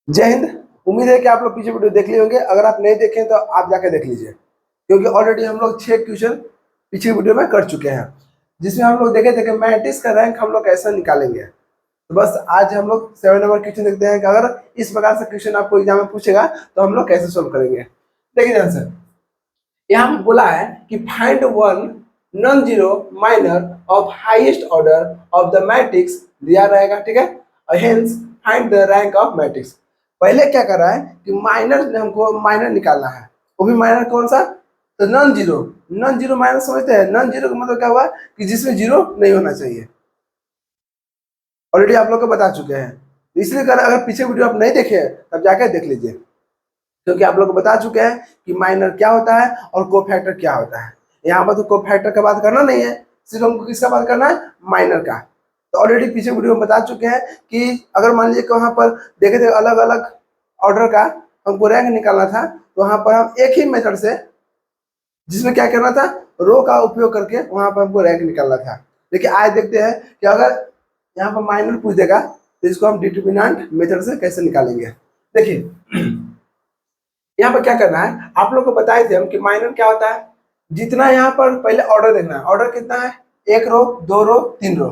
जय हिंद। उम्मीद है कि आप लोग पीछे वीडियो देख लिए होंगे। अगर आप नहीं देखें तो आप जाके देख लीजिए, क्योंकि ऑलरेडी हम लोग 6 क्वेश्चन पीछे वीडियो में कर चुके हैं, जिसमें हम लोग देखे थे कि मैट्रिक्स का रैंक हम लोग कैसे निकालेंगे। तो बस आज हम लोग 7 नंबर क्वेश्चन देखते हैं कि अगर इस प्रकार से क्वेश्चन आपको एग्जाम में पूछेगा तो हम लोग कैसे सोल्व करेंगे। देखिए आंसर यहाँ पे बोला है कि find one non zero minor of highest order of the matrix दिया रहेगा, ठीक है। और hence find the rank of matrix. पहले क्या कर रहा है कि माइनर हमको माइनर निकालना है, वो भी माइनर कौन सा, तो non zero. Non zero minor समझते हैं, नॉन जीरो का मतलब क्या हुआ कि जिसमें जीरो नहीं होना चाहिए। ऑलरेडी आप लोग को बता चुके हैं, इसलिए अगर पीछे वीडियो आप नहीं देखे तब जाकर देख लीजिए, क्योंकि आप लोग को बता चुके हैं कि माइनर क्या होता है और कोफैक्टर क्या होता है। यहाँ पर तो कोफैक्टर का बात करना नहीं है, सिर्फ हमको किसका बात करना है, माइनर का। तो ऑलरेडी पीछे वीडियो में बता चुके हैं कि अगर मान लीजिए कि वहाँ पर देखे थे अलग अलग ऑर्डर का हमको रैंक निकालना था, तो वहाँ पर हम एक ही मेथड से, जिसमें क्या करना था, रो का उपयोग करके वहाँ पर हमको रैंक निकालना था। लेकिन आज देखते हैं कि अगर यहाँ पर माइनर पूछ देगा तो इसको हम डिटरमिनेंट मेथड से कैसे निकालेंगे। देखिए यहाँ पर क्या करना है, आप लोग को बताए थे हम कि माइनर क्या होता है। जितना यहाँ पर पहले ऑर्डर देखना है, ऑर्डर कितना है, एक रो, दो रो, तीन रो।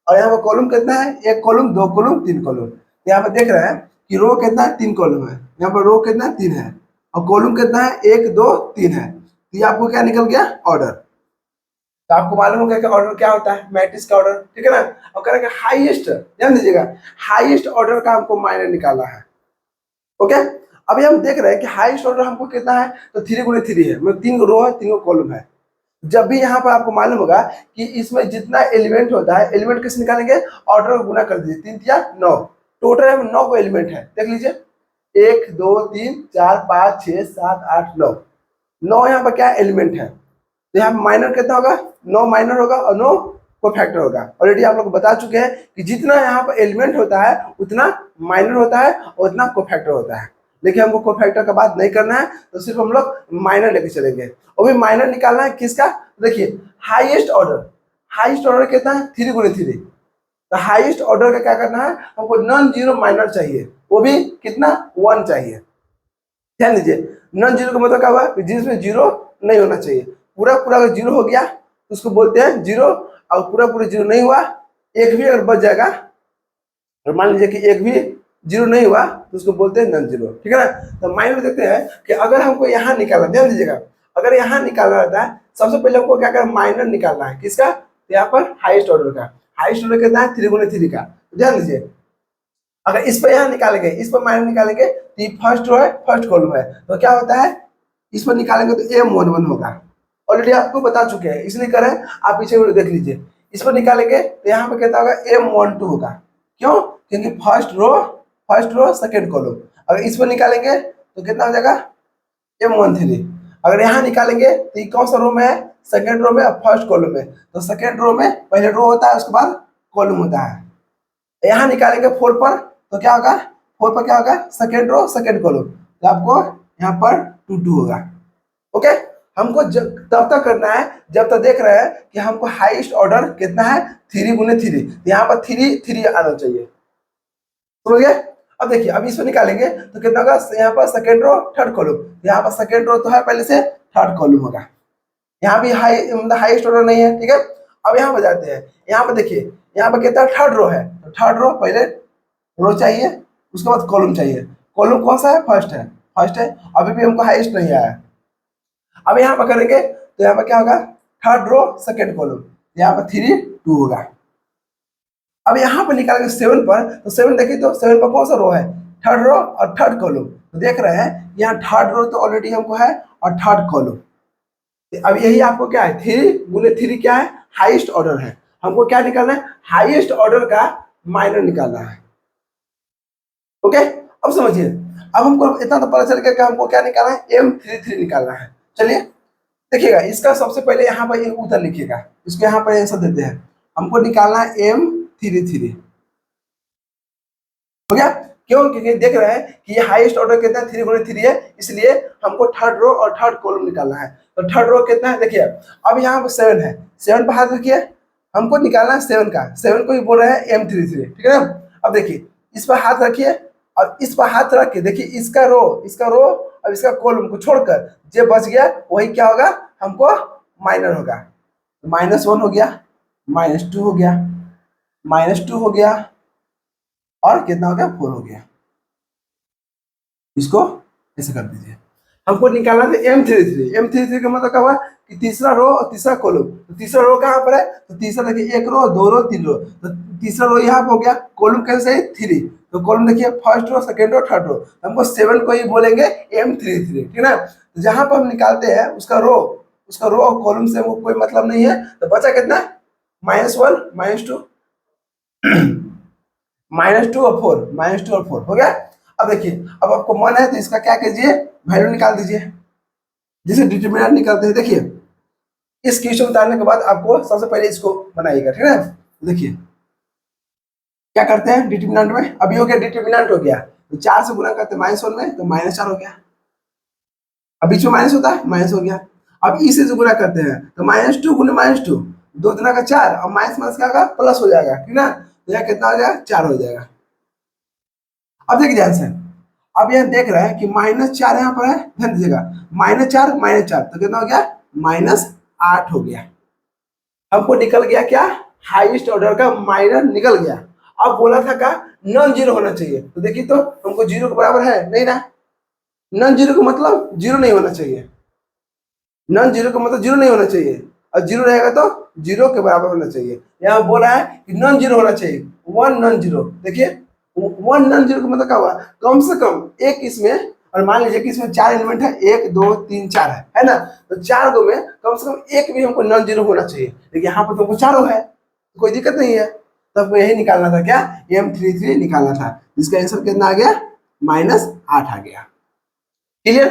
और यहाँ पर कॉलम कितना है, एक कॉलम, दो कॉलम, तीन कॉलम। यहाँ पर देख रहे हैं कि रो कितना है, तीन कॉलम है। यहाँ पर रो कितना है, तीन है। और कॉलम कितना है, एक, दो, तीन है। तो ये आपको क्या निकल गया, ऑर्डर। तो आपको मालूम होगा कि ऑर्डर क्या होता है, मैट्रिक्स का ऑर्डर, ठीक है ना। और करेंगे हाईएस्ट, ध्यान दीजिएगा, हाईएस्ट ऑर्डर का हमको माइनर निकालना है। ओके, अभी हम देख रहे हैं कि हाईएस्ट ऑर्डर हमको कितना है, तो 3 × 3 है, मतलब 3 रो है, 3 कॉलम है। जब भी यहाँ पर आपको मालूम होगा कि इसमें जितना एलिमेंट होता है, एलिमेंट कैसे निकालेंगे, ऑर्डर को गुना कर दीजिए, 3 या 9, टोटल में 9 को एलिमेंट है, देख लीजिए, 1 2 3 4 5 6 7 8 9, 9 यहाँ पर क्या एलिमेंट है। तो यहाँ माइनर कितना होगा, 9 माइनर होगा और 9 को फैक्टर होगा। ऑलरेडी आप लोग बता चुके हैं कि जितना यहाँ पर एलिमेंट होता है उतना माइनर होता है और उतना को फैक्टर होता है। लेकिन हमको को फैक्टर का बात नहीं करना है, तो सिर्फ हम लोग माइनर लेके चलेंगे। और भी माइनर निकालना है किसका, देखिए हाईएस्ट ऑर्डर, हाईएस्ट ऑर्डर कितना है, 3 × 3। तो हाईएस्ट ऑर्डर का क्या करना है, हमको नॉन जीरो माइनर चाहिए, वो भी कितना, 1 चाहिए। ध्यान दीजिए, नॉन जीरो का मतलब क्या हुआ, जिसमें जीरो नहीं होना चाहिए। पूरा पूरा अगर जीरो हो गया तो उसको बोलते हैं जीरो, और पूरा पूरा जीरो नहीं हुआ, एक भी अगर बच जाएगा, और मान लीजिए कि एक भी जीरो नहीं हुआ, तो उसको बोलते हैं नॉन जीरो, ठीक है ना। तो माइनर देखते हैं कि अगर हमको यहाँ निकालना, ध्यान दीजिएगा, अगर यहाँ निकालना रहता है, सबसे पहले हमको क्या करना, माइनर निकालना है किसका, तो यहाँ पर हाईएस्ट ऑर्डर का। हाईएस्ट ऑर्डर कितना है, 3 × 3 का। ध्यान दीजिए, अगर इस पर यहाँ निकालेंगे, इस पर माइनर निकालेंगे, तो ये फर्स्ट रो है, फर्स्ट कॉलम है, तो क्या होता है, इस पर निकालेंगे तो M11 होगा। ऑलरेडी आपको बता चुके हैं, इसलिए करें, आप पीछे वीडियो देख लीजिए। इस पर निकालेंगे तो यहाँ पे कितना होगा, M12 होगा। क्यों, क्योंकि फर्स्ट रो सेकेंड कॉलम। अगर इस पर निकालेंगे तो कितना हो जाएगा, M13। अगर यहाँ निकालेंगे तो ये कौन सा रो में है, सेकेंड रो में और फर्स्ट कॉलम में। तो सेकेंड रो में पहले रो होता है, उसके बाद कॉलम होता है। यहाँ निकालेंगे 4 पर, तो क्या होगा, 4 पर क्या होगा, सेकेंड रो सेकेंड कॉलम, तो आपको यहाँ पर 2 होगा। ओके, हमको तब तक करना है जब तक देख रहे हैं कि हमको हाईएस्ट ऑर्डर कितना है, 3 × 3। यहाँ पर 3 आना चाहिए, समझ गए। अब देखिए, अब इसको निकालेंगे तो कितना होगा, यहाँ पर सेकेंड रो थर्ड कॉलम, यहाँ पर सेकेंड रो तो है पहले से, थर्ड कॉलम होगा। यहाँ भी मतलब हाईएस्ट ऑर्डर नहीं है, ठीक है। अब यहाँ पर जाते हैं, यहाँ पर देखिए, यहाँ पर कितना थर्ड रो है, तो थर्ड रो पहले रो चाहिए, उसके बाद कॉलम चाहिए। कॉलम कौन सा है, फर्स्ट है, फर्स्ट है, अभी भी हमको हाईएस्ट नहीं आया है। अब यहाँ पर करेंगे तो यहाँ पर क्या होगा, थर्ड रो सेकेंड कॉलम, यहाँ पर 3 2 होगा। अब यहाँ पर निकालेंगे 7 पर, तो 7 देखिए, तो 7 पर कौन सा रो है, थर्ड रो और थर्ड कॉलम। तो देख रहे हैं यहाँ थर्ड रो तो ऑलरेडी हमको है और थर्ड कॉलम। अब यही आपको क्या है, 3 × 3 क्या है, हाईएस्ट ऑर्डर है। हमको क्या निकालना है, हाईएस्ट ऑर्डर का माइनर निकालना है। ओके, अब समझिए, अब हमको इतना तो पता चल गया कि हमको क्या निकालना है, M33 निकालना है। चलिए देखिएगा, इसका सबसे पहले यहाँ पर एक उत्तर लिखिएगा, इसको यहाँ पर आंसर देते हैं। हमको निकालना है M33, हो गया। क्यों, क्योंकि देख रहे हैं कि ये हाईएस्ट ऑर्डर कितना है, 3 × 3 है, इसलिए हमको थर्ड रो और थर्ड कॉलम निकालना है। तो थर्ड रो कितना है, देखिए, अब यहाँ पर 7 है, 7 पर हाथ रखिए, हमको निकालना है 7 का, 7 को ही बोल रहे हैं M33, ठीक है ना। अब देखिए, इस पर हाथ रखिए, और इस पर हाथ रख के देखिए, इसका रो और इसका कॉलम को छोड़कर जो बच गया वही क्या होगा, हमको माइनर होगा। -1 हो गया, -2 हो गया, -2 हो गया, और कितना हो गया, 4 हो गया। इसको ऐसे कर दीजिए। हमको निकालना था M33। M33 का मतलब क्या हुआ कि तीसरा रो और तीसरा कॉलम। तो तीसरा रो कहाँ पर है, तो तीसरा देखिए 1 रो 2 रो 3 रो, तो तीसरा रो यहाँ पे हो गया, कॉलम कैसे है 3, तो कॉलम देखिए first row second row third row, हमको 7 को ही बोलेंगे M33, ठीक है ना। तो जहाँ पर हम निकालते हैं उसका रो और कॉलम से हमको कोई मतलब नहीं है, तो बचा कितना, -1 -2 -2 और 4, -2 और 4 हो गया। अब देखिए, अब आपको मन है तो इसका क्या कीजिए, वैल्यू निकाल दीजिए, जिसे डिटरमिनेंट निकालते हैं। देखिए इस क्वेश्चन उतारने के बाद आपको सबसे पहले इसको बनाइएगा, ठीक है। देखिए क्या करते हैं डिटरमिनेंट में, अभी हो गया डिटरमिनेंट हो गया, तो 4 से गुना करते हैं -1 में, तो -4 हो गया। अब बीच में माइनस होता है, माइनस हो गया। अब इसे से गुना करते हैं तो -2 गुना -2, 2 दूना का 4, और माइनस माइनस क्या होगा, प्लस हो जाएगा, ठीक ना। तो यहाँ कितना हो जाएगा, 4 हो जाएगा। अब देखिए ध्यान से, अब यह देख रहे हैं कि -4 यहाँ पर है, ध्यान दीजिएगा, -4 -4, तो कितना हो गया, -8 हो गया। हमको निकल गया क्या, हाईएस्ट ऑर्डर का माइनर निकल गया। अब बोला था का नॉन जीरो होना चाहिए, तो देखिए तो हमको जीरो के बराबर है नहीं ना, नॉन जीरो का मतलब जीरो नहीं होना चाहिए, नॉन जीरो का मतलब जीरो नहीं होना चाहिए, और जीरो रहेगा तो जीरो के बराबर होना चाहिए। यहाँ बोल रहा है कि नॉन जीरो होना चाहिए, 1 नॉन जीरो। देखिए 1 नॉन जीरो का मतलब क्या हुआ, कम से कम एक इसमें, और मान लीजिए कि इसमें 4 एलिमेंट है, 1 2 3 4 है ना, तो 4 गो में कम से कम एक भी हमको नॉन जीरो होना चाहिए, लेकिन यहाँ पर तुमको चारों है, तो कोई दिक्कत नहीं है। तो हमको यही निकालना था क्या, M33 निकालना था, जिसका आंसर कितना आ गया, -8 आ गया। क्लियर।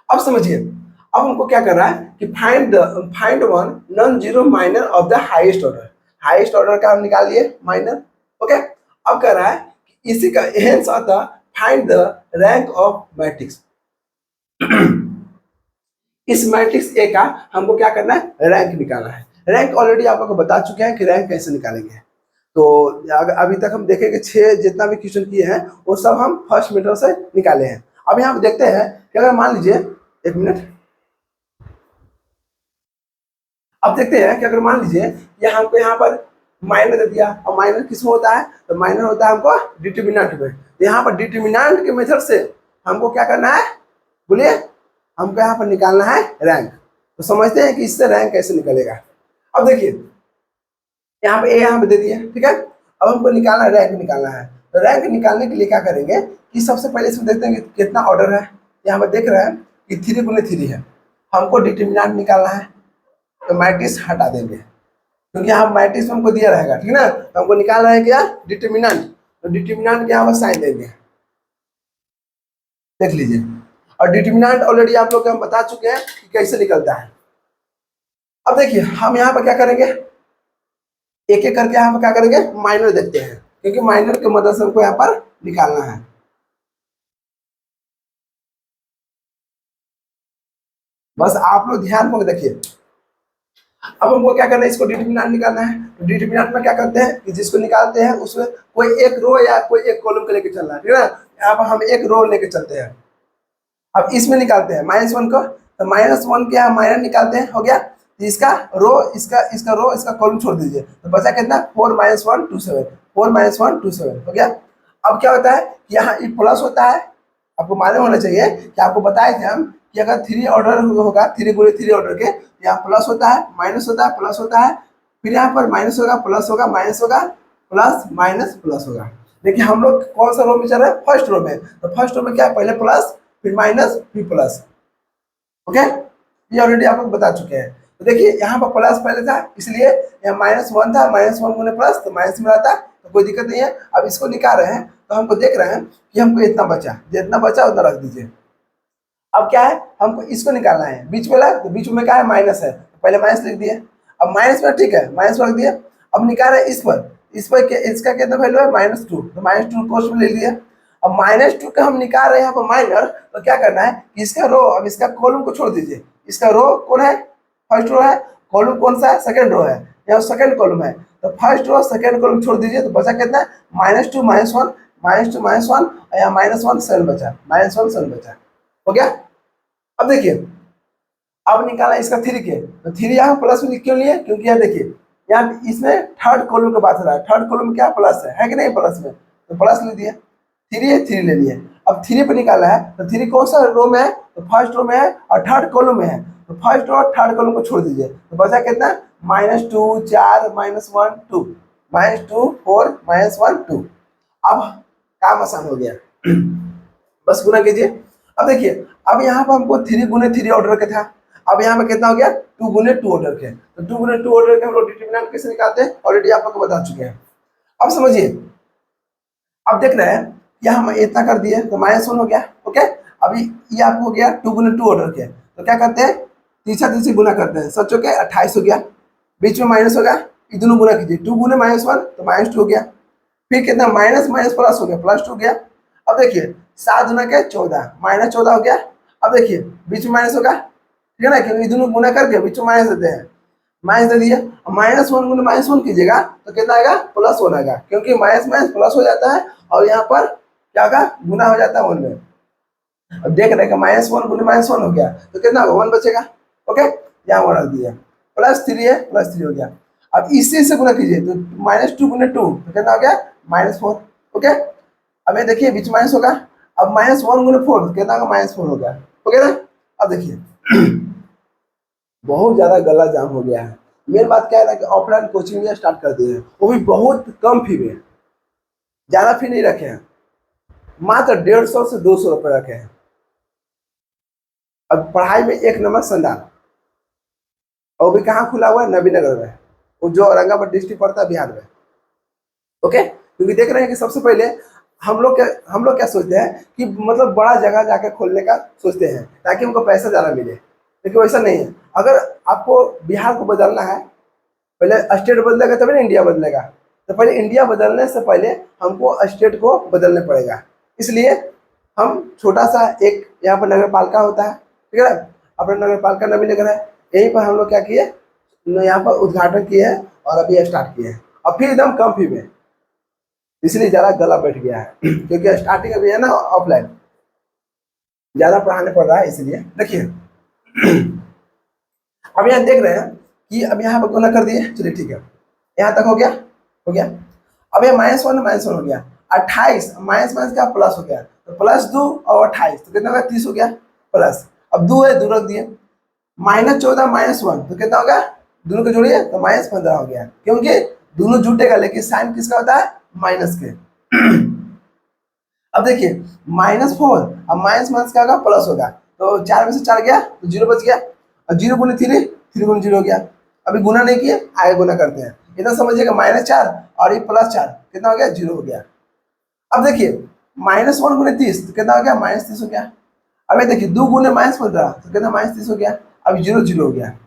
अब समझिए, अब हमको क्या कर रहा है कि find one non zero minor of the highest order. Highest order का हम निकाल लिए माइनर, ओके। अब कह रहा है कि इसी का हेंस आता find the rank of matrix. इस मैट्रिक्स ए का हमको क्या करना है, रैंक निकालना है। रैंक ऑलरेडी आप लोग को बता चुके हैं कि रैंक कैसे निकालेंगे। तो अभी तक हम देखेंगे 6 जितना भी क्वेश्चन किए हैं वो सब हम फर्स्ट मीटर से निकाले हैं। अब यहाँ देखते हैं कि अगर मान लीजिए, एक मिनट, अब देखते हैं कि अगर मान लीजिए ये हमको यहाँ पर माइनर दे दिया, और माइनर किसमें होता है, तो माइनर होता है हमको डिटरमिनेंट में। यहाँ पर डिटरमिनेंट के मेथड से हमको क्या करना है, बोलिए, हमको यहाँ पर निकालना है रैंक। तो समझते हैं कि इससे रैंक कैसे निकलेगा। अब देखिए यहाँ पे ए यहाँ पे दे दिए, ठीक है। अब हमको निकालना है, रैंक निकालना है। तो रैंक निकालने के लिए क्या करेंगे कि सबसे पहले इसमें देखते हैं कि कितना ऑर्डर है। यहाँ पर देख रहे हैं कि 3 गुने 3 है, हमको डिटरमिनेंट निकालना है, तो मैट्रिक्स हटा देंगे, क्योंकि यहाँ मैट्रिक्स हमको दिया रहेगा, ठीक है ना। तो हमको निकालना है क्या, डिटरमिनेंट, तो डिटरमिनेंट के यहाँ पर साइन देंगे, देख लीजिए। और डिटरमिनेंट ऑलरेडी आप लोग को हम बता चुके हैं कि कैसे निकलता है। अब देखिए हम यहाँ पर क्या करेंगे, एक एक करके यहाँ पर क्या करेंगे, माइनर देखते हैं, क्योंकि माइनर की मदद से हमको यहाँ पर निकालना है। बस आप लोग ध्यान में देखिए। अब हमको क्या करना है, इसको डिटरमिनेंट निकालना है। तो डिटरमिनेंट में क्या करते हैं कि जिसको निकालते हैं उसमें कोई एक रो या कोई एक कॉलम को लेकर चलना है, ठीक है ना। यहाँ पर हम एक रो लेकर चलते हैं। अब इसमें निकालते हैं -1 को, तो -1 के यहाँ माइनर निकालते हैं, हो गया। तो इसका रो, इसका रो, इसका कॉलम छोड़ दीजिए, तो बचा कितना, 4 - 1 2 7, 4 - 1 2 7 हो गया। अब क्या होता है कि यहाँ ये प्लस होता है, आपको मालूम होना चाहिए कि आपको बताए थे हम कि अगर 3 ऑर्डर होगा, 3 गुणे 3 ऑर्डर के, यहाँ प्लस होता है, माइनस होता है, प्लस होता है, फिर यहाँ पर माइनस होगा, प्लस होगा, माइनस होगा, प्लस माइनस प्लस होगा। देखिए हम लोग कौन सा रो में चल रहे हैं, फर्स्ट रो में। तो फर्स्ट रो में क्या है, पहले प्लस, फिर माइनस, फिर प्लस, ओके। ये ऑलरेडी आप लोग बता चुके हैं। तो देखिए यहाँ पर प्लस पहले था, इसलिए यहाँ -1 था, -1 गुने प्लस, तो माइनस में आता, तो कोई दिक्कत नहीं है। अब इसको निकाल रहे हैं, तो हमको देख रहे हैं कि हमको इतना बचा, जितना बचा उतना रख दीजिए। अब क्या है, हमको इसको निकालना है, बीच वाला, तो बीच में क्या है, माइनस है, तो पहले माइनस लिख दिए। अब माइनस में ठीक है, माइनस रख दिए। अब निकाल रहे हैं इस पर इसका कितना वैल्यू है, -2, तो -2 कोष्ट में ले लिए। अब -2 का हम निकाल रहे हैं यहाँ पर माइनर, तो क्या करना है कि इसका रो, अब इसका कॉलम को छोड़ दीजिए। इसका रो कौन है, फर्स्ट रो है, कॉलम कौन सा है, सेकंड रो है, यहाँ सेकंड कॉलम है। तो फर्स्ट रो सेकंड कॉलम छोड़ दीजिए, तो बचा कितना है, -2 -1 -2 -1 और यहाँ -1 7 बचा, -1 7 बचा, हो गया। अब देखिए अब निकाला इसका 3 के, तो 3 यहाँ प्लस में क्यों लिए, क्योंकि यहाँ देखिए यहाँ इसमें थर्ड कॉलम की बात हो रहा है, थर्ड कॉलम क्या प्लस है कि नहीं, प्लस में, तो प्लस ले दिए, 3 है 3 ले लिए। अब 3 पे निकाला है तो 3 कौन सा रो में है, तो फर्स्ट रो में है और थर्ड कॉलम में है, तो फर्स्ट और थर्ड कॉलम को छोड़ दीजिए, तो बचा कितना, -2 4 -1 2, -2 4 -1 2। अब काम आसान हो गया, बस गुना कीजिए। अब देखिए अब यहाँ पर हमको 3 गुने 3 ऑर्डर का था, अब यहाँ पे कितना हो गया, 2 गुने 2 ऑर्डर के, तो 2 गुने 2 ऑर्डर के हम लोग डिटरमिनेंट कैसे निकालते हैं, ऑलरेडी आप लोग को बता चुके हैं। अब समझिए, अब देख रहे हैं यहाँ हम इतना कर दिए तो -1 हो गया, ओके। अभी ये आपको हो गया 2 गुने 2 ऑर्डर के, तो क्या करते हैं, तीसरा गुना करते हैं, सोचो के 28 हो गया, बीच में माइनस हो गया, ये दोनों गुना कीजिए, 2 गुने -1 तो -2 हो गया, फिर कितना माइनस माइनस प्लस हो गया, +2 हो गया। अब देखिए 7 गुना के 14, -14 हो गया। अब देखिए बीच में माइनस होगा, ठीक है ना, क्योंकि दोनों गुना करके बीच में माइनस देते हैं, माइनस दे दिए, -1 गुना -1 कीजिएगा तो कितना आएगा, +1 आएगा, क्योंकि माइनस माइनस प्लस हो जाता है और यहाँ पर क्या होगा, गुना हो जाता है 1 में। अब देख रहे हैं -1 गुना -1 हो गया तो कितना होगा, 1 बचेगा, ओके, यहाँ 1 रख दिया, +3 है, +3 हो गया। अब इसी से गुना कीजिए तो -2 गुना 2 तो कितना हो गया, -4, ओके। अब ये देखिए बीच माइनस होगा, अब -1 गुना 4 तो कितना होगा, -4 हो गया, ओके ना। अब देखिए बहुत ज्यादा गला जाम हो गया है, मेन बात क्या है ना कि ऑफलाइन कोचिंग में स्टार्ट कर दिए हैं, वो भी बहुत कम फी में, ज्यादा फी नहीं रखे हैं, मात्र 150 से 200 रुपये रखे हैं। अब पढ़ाई में एक नंबर संदान, और भी कहाँ खुला हुआ है, नबीनगर में, वो जो औरंगाबाद डिस्ट्रिक्ट पड़ता है बिहार में, ओके। क्योंकि देख रहे हैं कि सबसे पहले हम लोग क्या सोचते हैं कि मतलब बड़ा जगह जाकर खोलने का सोचते हैं ताकि उनको पैसा ज़्यादा मिले, लेकिन वैसा नहीं है। अगर आपको बिहार को बदलना है, पहले स्टेट बदलेगा तभी ना इंडिया बदलेगा, तो पहले इंडिया बदलने से पहले हमको स्टेट को बदलने पड़ेगा। इसलिए हम छोटा सा एक यहाँ पर नगर पालिका होता है, ठीक है ना, अपना नगर पालिका नबीनगर है, यहीं पर हम लोग क्या किए, यहाँ पर उद्घाटन किए हैं और अभी स्टार्ट किए हैं, और फिर एकदम कम फी में, इसलिए ज़्यादा गला बैठ गया है क्योंकि स्टार्टिंग अभी है ना ऑफलाइन, ज़्यादा पढ़ाने पड़ रहा है, इसलिए देखिए अब यहाँ देख रहे हैं कि अब यहाँ पर गुना कर दिए, चलिए ठीक है, यहाँ तक हो गया। अब ये -1 हो गया, 28 माइनस माइनस क्या प्लस हो गया, तो +2 और 28 तो कितना होगा, 30 हो गया प्लस। अब 2 है 2 रख दिए, -14 -1 तो कितना होगा, दोनों को जोड़िए तो -15 हो गया, क्योंकि दोनों जुटेगा लेकिन साइन किसका होता है, माइनस के। अब देखिए -4 अब माइनस माइनस क्या होगा, प्लस होगा, तो 4 में से 4 गया तो 0 बच गया, और 0 गुने 3 3 गुने 0 हो गया। अभी गुना नहीं किए, आगे गुना करते हैं, इतना समझिएगा -4 और ये +4 कितना हो गया, 0 हो गया। अब देखिए -1 गुने 30 तो कितना हो गया, -30 हो गया। अब ये देखिए 2 गुने -15 तो कितना, -30 हो गया, अब 0 0 हो गया।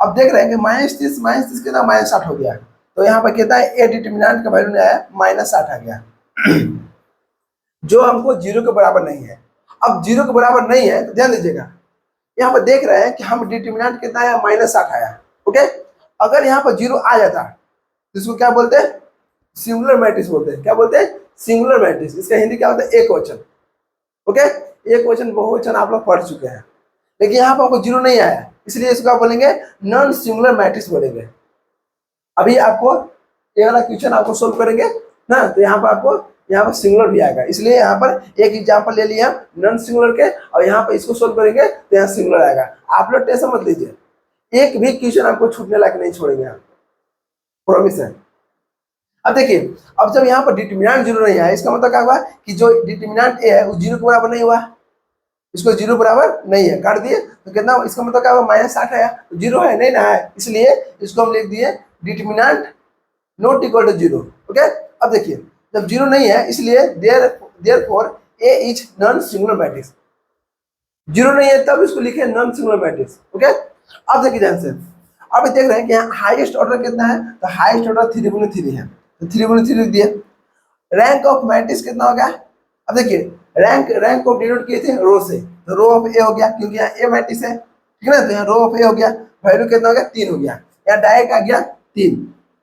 अब देख रहे हैं कि -30 कितना, -60 हो गया, तो यहाँ पर कितना है, ए डिटरमिनेंट का वैल्यू आया -60 आ गया जो हमको 0 के बराबर नहीं है। अब 0 के बराबर नहीं है तो ध्यान दीजिएगा, यहाँ पर देख रहे हैं कि हम डिटरमिनेंट कितना आया, -60 आया, ओके। अगर यहाँ पर 0 आ जाता तो इसको क्या बोलते हैं, सिंगुलर मैट्रिक्स बोलते हैं, क्या बोलते हैं, सिंगुलर मैट्रिक्स। इसका हिंदी क्या होता है, एक वचन, ओके। एक वचन बहुवचन आप लोग पढ़ चुके हैं, लेकिन यहाँ पर आपको 0 नहीं आया, इसलिए इसको आप बोलेंगे नॉन सिंगुलर मैट्रिक्स बोलेंगे। अभी आपको ये वाला क्वेश्चन आपको सोल्व करेंगे ना, तो यहाँ पर आपको यहाँ पर सिंगुलर भी आएगा, इसलिए यहाँ पर एक एग्जाम्पल ले लिया नॉन सिंगुलर के, और यहाँ पर इसको सोल्व करेंगे तो यहाँ सिंगुलर आएगा। आप लोग टेंशन मत लीजिए, एक भी क्वेश्चन आपको छूटने लायक नहीं छोड़ेंगे हम, प्रॉमिस है। अब देखिए अब जब यहाँ पर डिटरमिनेंट 0 नहीं आया, इसका मतलब क्या हुआ कि जो डिटरमिनेंट ए है वो 0 के बराबर नहीं हुआ, इसको 0 बराबर नहीं है, काट दिए तो कितना, इसका मतलब क्या हुआ, -60 आया, तो 0 है नहीं ना है, इसलिए इसको हम लिख दिए determinant not equal to 0, okay. अब देखिए जब 0 नहीं है, इसलिए therefore A is non singular matrix, 0 नहीं है तब इसको लिखे नॉन सिंगुलर मैट्रिक्स, ओके। अब देखिए ध्यान से, अब देख रहे हैं कि यहाँ हाईएस्ट ऑर्डर कितना है, तो हाईएस्ट ऑर्डर 3 गुने 3 है, तो 3 गुने 3 लिख दिए। रैंक ऑफ मैट्रिक्स कितना हो गया, अब देखिए रैंक को डिनोट किए थे रो से, तो रो ऑफ ए हो गया, क्योंकि यहाँ ए मैट्रिक्स है, ठीक है ना, तो यहाँ रो ऑफ ए हो गया, वैल्यू कितना हो गया, 3 हो गया, यहाँ डायरेक्ट आ गया 3,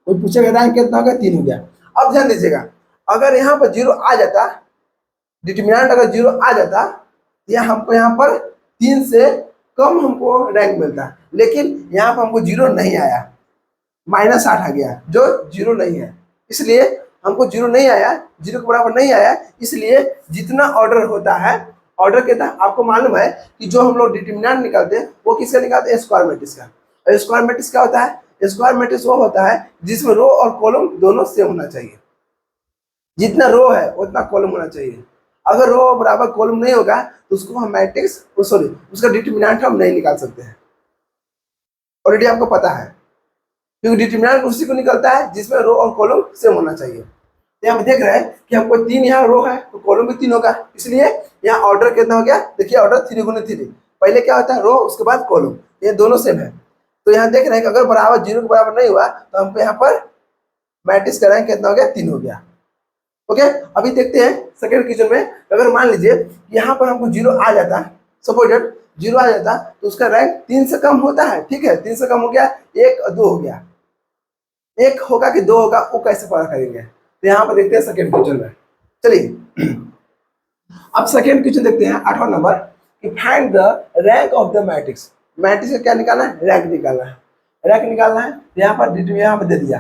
कोई पूछेगा रैंक कितना हो गया, 3 हो गया। अब ध्यान दीजिएगा, अगर यहाँ पर जीरो आ जाता, डिटरमिनेंट अगर जीरो आ जाता, तो हमको यहाँ पर 3 से कम हमको रैंक मिलता, लेकिन यहाँ पर हमको जीरो नहीं आया, -8 आ गया जो जीरो नहीं है। इसलिए हमको जीरो नहीं आया, जीरो के बराबर नहीं आया, इसलिए जितना ऑर्डर होता है, ऑर्डर कितना आपको मालूम है कि जो हम लोग डिटरमिनेंट निकालते हैं वो किसका निकालते हैं, स्क्वायर मैट्रिक्स का। और स्क्वायर मैट्रिक्स क्या होता है, स्क्वायर मैट्रिक्स वो होता है जिसमें रो और कॉलम दोनों सेम होना चाहिए, जितना रो है उतना कॉलम होना चाहिए। अगर रो बराबर कॉलम नहीं होगा तो उसको हम मैट्रिक्स सॉरी उसका डिटरमिनेंट हम नहीं निकाल सकते हैं, ऑलरेडी आपको पता है, क्योंकि डिटरमिनेंट उसी को निकलता है जिसमें रो और कॉलम सेम होना चाहिए। यहाँ पे देख रहे हैं कि हमको 3 यहाँ रो है तो कॉलम भी 3 होगा, इसलिए यहाँ ऑर्डर कितना हो गया, देखिए ऑर्डर 3 × 3, पहले क्या होता है रो उसके बाद कॉलम, ये दोनों सेम है। तो यहाँ देख रहे हैं कि अगर बराबर जीरो के बराबर नहीं हुआ तो हमको यहाँ पर मैट्रिक्स का रैंक कितना हो गया, 3 हो गया। ओके, अभी देखते हैं सेकेंड क्वेश्चन में, अगर मान लीजिए यहाँ पर हमको जीरो आ जाता, सपोजेड जीरो आ जाता तो उसका रैंक 3 से कम होता है, ठीक है, 3 से कम हो गया, 1 और 2 हो गया, 1 होगा कि 2 होगा वो कैसे पता करेंगे, तो यहाँ पर देखते हैं सेकेंड क्वेश्चन में। चलिए अब सेकेंड क्वेश्चन देखते हैं 8वां नंबर, कि find the rank of the matrix. Matrix का क्या निकालना है, रैंक निकालना है, रैंक निकालना है, यहाँ पर यहाँ पर दे दिया।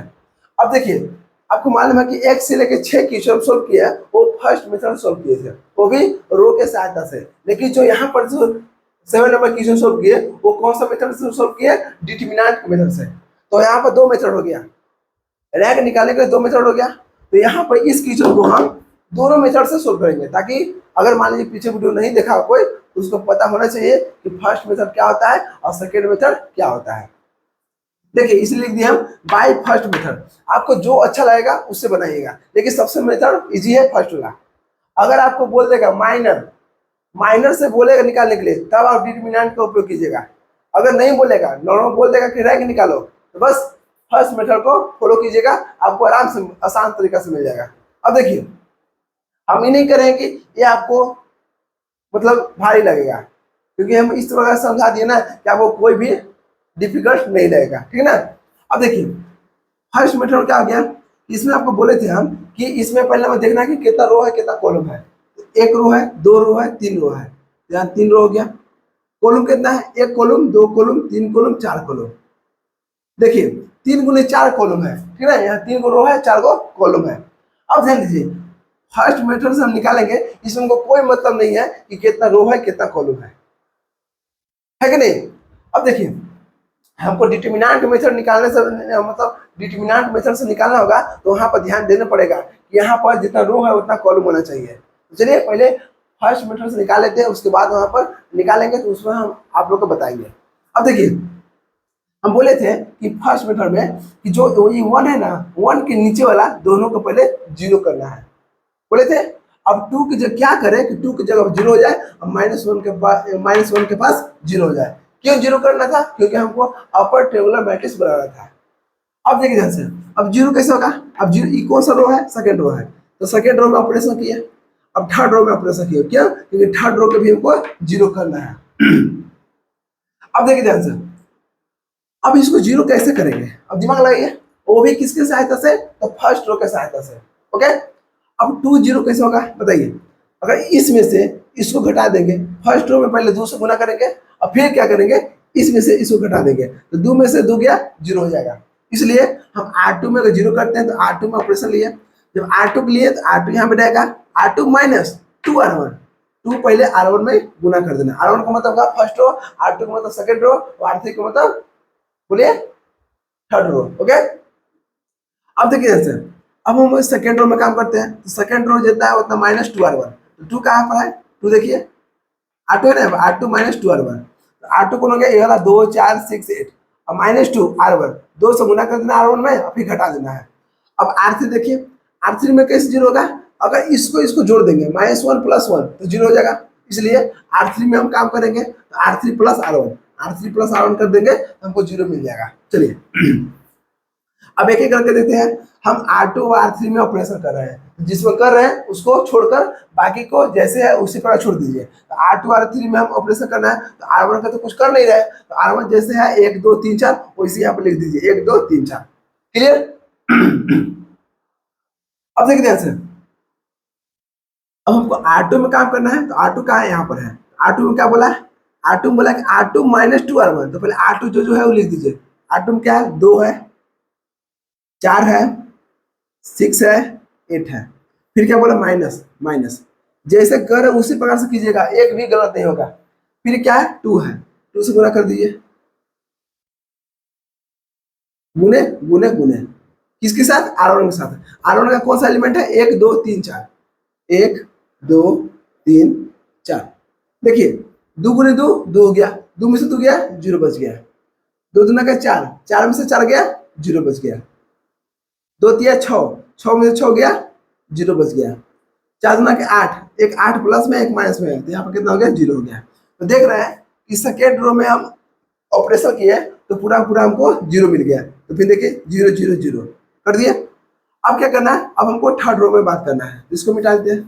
अब देखिए आपको मालूम है कि 1 से लेकर 6 क्वेश्चन सोल्व किया, वो फर्स्ट मेथड सोल्व किए थे, वो भी रो के सहायता से, लेकिन जो यहाँ पर 7 नंबर क्वेश्चन सोल्व किए वो कौन सा मेथड से सोल्व किए, डिटरमिनेंट मेथड से। तो यहाँ पर 2 मेथड हो गया, रैंक निकालने के 2 मेथड हो गया। तो यहाँ पर इस क्वेश्चन को हम दोनों मेथड से सोल्व करेंगे, ताकि अगर मान लीजिए पीछे वीडियो नहीं देखा कोई तो उसको पता होना चाहिए कि फर्स्ट मेथड क्या होता है और सेकेंड मेथड क्या होता है। देखिए इसलिए लिख दिया हम बाय फर्स्ट मेथड, आपको जो अच्छा लगेगा उससे बनाइएगा, लेकिन सबसे मेथड इजी है फर्स्ट वाला। अगर आपको बोल देगा माइनर, माइनर से बोलेगा निकालने के लिए, तब आप डिटरमिनेंट का उपयोग कीजिएगा। अगर नहीं बोलेगा, नॉर्मल बोल देगा कि रैंक निकालो, तो बस फर्स्ट मेथड को फॉलो कीजिएगा, आपको आराम से आसान तरीका से मिल जाएगा। अब देखिए हम ये नहीं करेंगे कि ये आपको मतलब भारी लगेगा, क्योंकि हम इस तरह समझा दिए ना कि आपको कोई भी डिफिकल्ट नहीं लगेगा, ठीक है ना। अब देखिए फर्स्ट मेथड क्या आ गया, इसमें आपको बोले थे हम कि इसमें पहले हमें देखना है कि कितना रो है कितना कॉलम है। 1 रो है, 2 रो है, 3 रो है, यहाँ 3 रो हो गया। कॉलम कितना है, 1 कॉलम, 2 कॉलम, 3 कॉलम, 4 कॉलम। देखिए 3 × 4 कॉलम है, ठीक है, यहाँ 3 रो है, 4 कॉलम है। अब ध्यान दीजिए फर्स्ट मेथड से हम निकालेंगे, इसमें हमको कोई मतलब नहीं है कि कितना रो है कितना कॉलम है कि नहीं। अब देखिए हमको डिटरमिनेंट मेथड निकालने से मतलब डिटरमिनेंट मेथड से निकालना होगा, तो वहाँ पर ध्यान देना पड़ेगा कि यहाँ पर जितना रो है उतना कॉलम होना चाहिए। तो चलिए पहले फर्स्ट मेथड से निकाल लेते हैं, उसके बाद वहाँ पर निकालेंगे तो उसमें हम आप लोग को बताएंगे। अब देखिए हम बोले थे कि फर्स्ट मेथड में कि जो ये 1 है ना, 1 के नीचे वाला दोनों को पहले 0 करना है, बोले थे। अब 2 की जगह क्या करें कि 2 की जगह 0 हो जाए और -1 के पास 0 हो जाए। क्यों 0 करना था, क्योंकि हमको अपर टेबुलर मैट्रिक्स बनाना था। अब देखिए ध्यान से, अब 0 कैसे होगा, अब 0 कौन सा रो है, सेकंड रो है, तो सेकंड रो में ऑपरेशन किए, अब थर्ड रो में ऑपरेशन किए, क्यों, क्योंकि थर्ड रो के भी हमको 0 करना है। अब देखिए ध्यान से, अब इसको 0 कैसे करेंगे, अब दिमाग लगाइए, वो भी किसके सहायता से, तो फर्स्ट रो के सहायता से। ओके, अब 2 0 कैसे होगा बताइए, अगर इसमें से इसको घटा देंगे, फर्स्ट रो में पहले 2 से गुना करेंगे और फिर क्या करेंगे, इसमें से इसको घटा देंगे, तो 2 में से 2 गया 0 हो जाएगा। इसलिए हम R2 में अगर 0 करते हैं तो R2 में ऑपरेशन लिए, जब R2 के लिए तो R2 यहाँ पे रहेगा R2 माइनस 2R1, 2 पहले R1 में गुना कर देना, R1 का मतलब होगा फर्स्ट रो, R2 का मतलब सेकंड रो, R3 का मतलब बोलिए थर्ड रो। ओके, अब देखिए जैसे अब हम सेकंड रो में काम करते हैं, तो सेकंड रो जितना है उतना -2R1, तो 2 कहाँ पर है, 2 देखिए R2 है ना, R2 -2R1, तो R2 कौन हो गया, ये वाला 2 4 6 8 और -2R1, 2 से गुना कर देना R1 में और फिर घटा देना है। अब R3 देखिए, R3 में कैसे 0 होगा, अगर इसको जोड़ देंगे -1 + 1 तो 0 हो जाएगा, इसलिए R3 में हम काम करेंगे तो R3 + R1 कर देंगे तो हमको 0 मिल जाएगा। चलिए अब एक एक करके देखते हैं, हम R2 और R3 में ऑपरेशन कर रहे हैं, जिसमें कर रहे हैं उसको छोड़कर बाकी को जैसे है उसी पर छोड़ दीजिए। तो R2 R3 में हम ऑपरेशन करना है, तो R1 का तो कुछ कर नहीं रहे, तो R1 जैसे है 1 2 3 4 वैसे यहाँ पर लिख दीजिए 1 2 3 4। क्लियर। अब देखिए ध्यान से, अब हमको R2 में काम करना है, तो R2 कहाँ है, यहाँ पर है। R2 में क्या बोला है, R2 में बोला कि R2 माइनस 2R1, तो पहले R2 जो है वो लिख दीजिए। R2 में क्या है, 2 है, 4 है, 6 है, 8 है। फिर क्या बोला, माइनस माइनस, जैसे कर रहे उसी प्रकार से कीजिएगा, एक भी गलत नहीं होगा। फिर क्या है, 2 है, 2 से गुणा कर दीजिए, गुने गुने गुने, किसके साथ, R1 के साथ। R1 का कौन सा एलिमेंट है, 1 2 3 4, 1 2 3 4। देखिए 2 गुने 2 2 हो गया, 2 में से 2 गया, 0 बच गया। 2 दूना का 4, 4 में से 4 गया, 0 बच गया। 2 तिया 6, 6 में से 6 गया, 0 बच गया। 4 दूना के 8, एक 8 प्लस में एक माइनस में है, तो यहाँ पर कितना हो गया, 0 हो गया। तो देख रहे हैं कि सेकेंड रो में हम ऑपरेशन किए तो पूरा पूरा हमको 0 मिल गया। तो फिर देखिए 0 0 0 कर दिए। अब क्या करना है, अब हमको थर्ड रो में बात करना है, इसको मिटा देते हैं।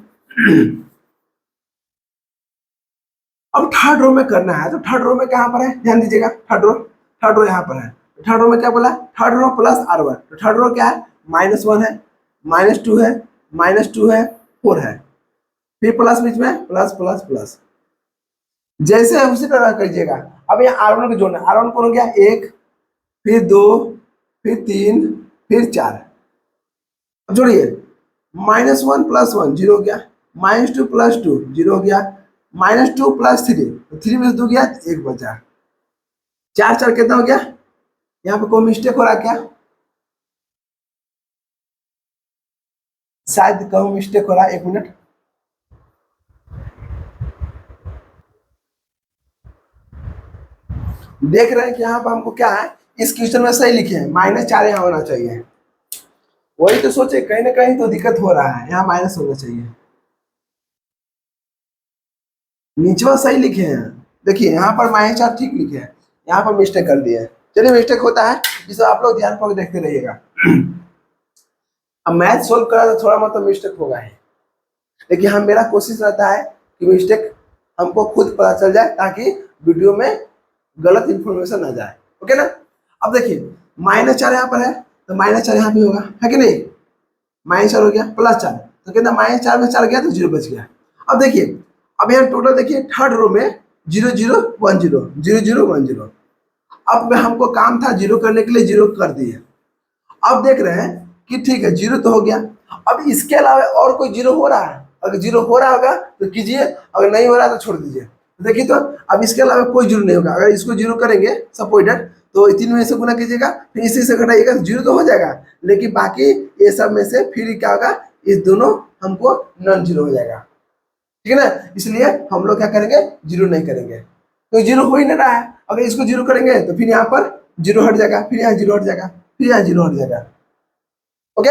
अब थर्ड रो में करना है, तो थर्ड रो में कहाँ पर है, ध्यान दीजिएगा, थर्ड रो यहाँ पर है। थर्ड रो में क्या बोला, थर्ड रो प्लस R1, तो थर्ड रो क्या है, -1 है, -2 है, -2 है, 4 है, फिर प्लस बीच में प्लस प्लस प्लस, जैसे है उसी तरह करिएगा। अब यहाँ R1 को जोड़ना, R1 कौन हो गया, 1, फिर 2, फिर 3, फिर 4। अब जोड़िए, -1 + 1 0 हो गया, -2 + 2 0 हो गया, -2 + 3, तो 3 में से 2 गया, 1 बचा। 4 4 कितना हो गया, यहाँ पे कोई मिस्टेक हो रहा है क्या, शायद कहूँ मिस्टेक हो रहा है, 1 मिनट। देख रहे हैं कि यहाँ पर हमको क्या है, इस क्वेश्चन में सही लिखे हैं, -4 यहाँ होना चाहिए। वही तो सोचे, कहीं ना कहीं तो दिक्कत हो रहा है, यहाँ माइनस होना चाहिए। नीचवा सही लिखे हैं, देखिए यहाँ पर -4 ठीक लिखे हैं, यहाँ पर मिस्टेक कर दिए हैं। चलिए मिस्टेक होता है, जिसे आप लोग ध्यान पूर्वक देखते रहिएगा। अब मैथ सोल्व करा तो थोड़ा मतलब मिस्टेक होगा ही, लेकिन हम मेरा कोशिश रहता है कि मिस्टेक हमको खुद पता चल जाए, ताकि वीडियो में गलत इंफॉर्मेशन ना जाए। ओके ना। अब देखिए -4 यहाँ पर है, तो -4 यहाँ भी होगा, है कि नहीं, -4 हो गया, +4, तो कितना, -4 में 4 गया तो 0 बच गया। अब देखिए, अब यहाँ टोटल देखिए, थर्ड रो में 0 0 1 0 0 0 1 0। अब हमको काम था 0 करने के लिए, 0 कर दिए। अब देख रहे हैं कि ठीक है 0 तो हो गया, अब इसके अलावा और कोई 0 हो रहा है, अगर 0 हो रहा होगा तो कीजिए, अगर नहीं हो रहा तो छोड़ दीजिए। देखिए, तो अब इसके अलावा कोई 0 नहीं होगा, अगर इसको 0 करेंगे सपोर्टेड, तो 3 में से गुना कीजिएगा, फिर इसी से घटाइएगा, 0 तो हो जाएगा, लेकिन बाकी ये सब में से फिर क्या होगा, इस दोनों हमको नॉन 0 हो जाएगा, ठीक है ना। इसलिए हम लोग क्या करेंगे, 0 नहीं करेंगे, तो 0 हो ही नहीं रहा है। अगर इसको 0 करेंगे तो फिर यहाँ पर 0 हट जाएगा, फिर यहाँ 0 हट जाएगा, फिर यहाँ 0 हट जाएगा। ओके,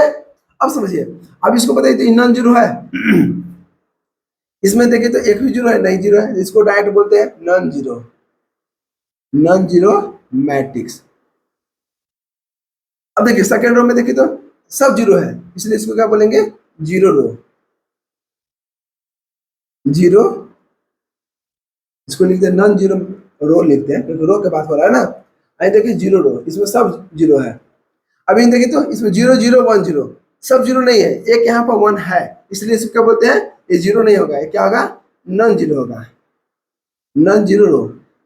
अब समझिए, अब इसको बताइए तो नॉन 0 है। इसमें देखिए तो एक भी 0 है, नहीं 0 है, इसको डायरेक्ट बोलते हैं नॉन 0, नॉन 0 मैट्रिक्स। अब देखिए सेकेंड रो में देखिए तो सब 0 है, इसलिए इसको क्या बोलेंगे, 0 रो, 0, इसको लिखते हैं नॉन 0 रो लिखते हैं, क्योंकि रो के बात हो रहा है ना। आई देखिए 0 रो, इसमें सब 0 है। अभी देखिए तो इसमें 0 0 1 0, सब 0 नहीं है, एक यहाँ पर 1 है, इसलिए इसको क्या बोलते हैं, ये 0 नहीं होगा, ये क्या होगा, नॉन 0 होगा, नॉन 0 रो।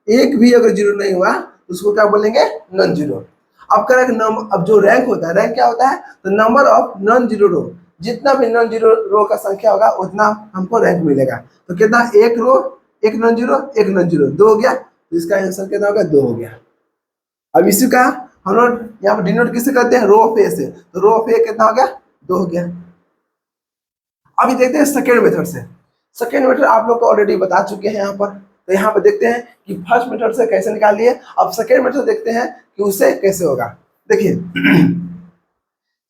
एक भी अगर 0 नहीं हुआ तो उसको क्या बोलेंगे, नॉन 0। अब करेक्ट नंबर, अब जो रैंक होता है, रैंक क्या होता है, तो नंबर ऑफ नॉन 0 रो, जितना भी नॉन 0 रो का संख्या होगा उतना हमको रैंक मिलेगा। तो कितना, एक रो, एक नॉन 0, एक नॉन 0, 2 हो गया, तो इसका आंसर कितना होगा, 2 हो गया। अब इसी का हम लोग यहाँ पर डिनोट किससे करते हैं, रो ऑफ ए से, तो रो ऑफ ए कितना हो गया, 2 हो गया। अभी देखते हैं सेकेंड मेथड से। सेकेंड मेथड आप लोग को ऑलरेडी बता चुके हैं यहाँ पर, तो यहाँ पर देखते हैं कि फर्स्ट मेथड से कैसे निकाल लिए। अब सेकेंड मेथड देखते हैं कि उससे कैसे होगा। देखिए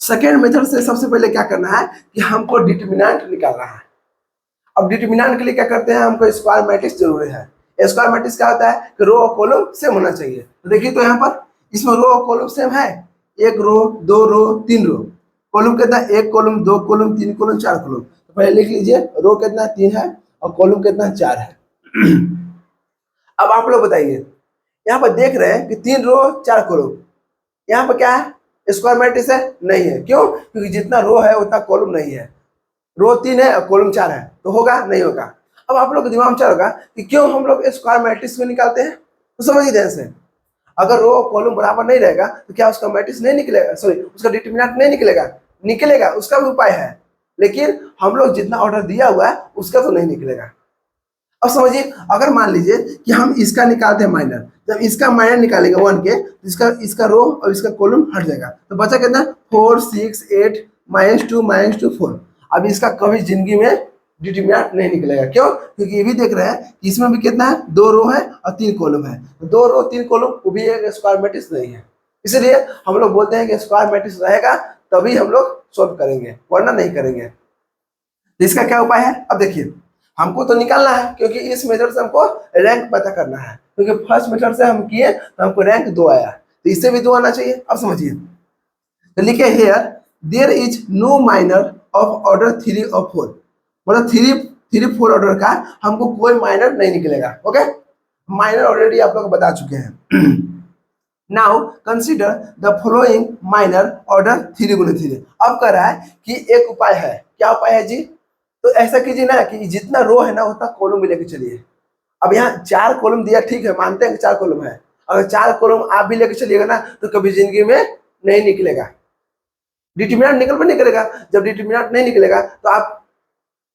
सेकेंड मेथड से सबसे पहले क्या करना है कि हमको डिटर्मिनेंट निकालना है। अब डिटर्मिनेंट के लिए क्या करते हैं, हमको स्क्वायर मैट्रिक्स जरूरी है। स्क्वायर मैट्रिक्स क्या होता है कि रो और कॉलम सेम होना चाहिए। तो देखिए तो यहाँ पर इसमें रो और कॉलम सेम है, एक रो, 2 रो, 3 रो, कॉलम कितना, 1 कॉलम, 2 कॉलम, 3 कॉलम, 4 कॉलम। तो पहले लिख लीजिए रो कितना 3 है और कॉलम कितना 4 है। अब आप लोग बताइए, यहाँ पर देख रहे हैं कि 3 रो 4 कॉलम, यहाँ पर क्या है, स्क्वायर मैट्रिक्स है, नहीं है, क्यों, क्योंकि जितना रो है उतना कॉलम नहीं है। रो 3 है और कॉलम 4 है, तो होगा नहीं होगा। अब आप लोग के दिमाग में चल होगा कि क्यों हम लोग स्क्वायर मैट्रिक्स को निकालते हैं, तो समझिए ध्यान से। अगर रो और कॉलम बराबर नहीं रहेगा तो क्या उसका मैट्रिक्स नहीं निकलेगा, सॉरी उसका डिटरमिनेंट नहीं निकलेगा, निकलेगा, उसका भी उपाय है, लेकिन हम लोग जितना ऑर्डर दिया हुआ है उसका तो नहीं निकलेगा। अब समझिए, अगर मान लीजिए कि हम इसका निकालते हैं माइनर, जब इसका माइनर निकालेंगे 1 के, तो इसका इसका रो और इसका कॉलम हट जाएगा, तो बचा कितना 4 6 8 -2 4। अब इसका कभी जिंदगी में डिटरमिनेंट नहीं निकलेगा, क्यों? क्योंकि ये भी देख रहे हैं कि इसमें भी कितना है, 2 रो है और 3 कॉलम है, तो 2 रो 3 कॉलम वो भी एक स्क्वायर मैट्रिक्स नहीं है। इसलिए हम लोग बोलते हैं कि स्क्वायर मैट्रिक्स रहेगा तभी हम लोग सोल्व करेंगे, वरना नहीं करेंगे। इसका क्या उपाय है? अब देखिए, हमको तो निकालना है क्योंकि इस मेथड से हमको रैंक पता करना है, क्योंकि फर्स्ट मेथड से हम किए तो हमको रैंक 2 आया, तो इससे भी 2 आना चाहिए। अब समझिए, तो लिखे here there is no minor of order 3 और 4, मतलब 3 4 ऑर्डर का हमको कोई माइनर नहीं निकलेगा। ओके, माइनर ऑलरेडी आप लोग बता चुके हैं। Now consider the following minor order 3 गुने 3। अब कह रहा है कि एक उपाय है, क्या उपाय है जी? तो ऐसा कीजिए ना कि जितना रो है ना उतना कॉलम भी लेके चलिए। अब यहाँ 4 कॉलम दिया, ठीक है, मानते हैं कि 4 कॉलम है, अगर 4 कॉलम आप भी लेके चलिएगा ना तो कभी जिंदगी में नहीं निकलेगा, डिटरमिनेंट निकल भी निकलेगा। जब डिटरमिनेंट नहीं निकलेगा तो आप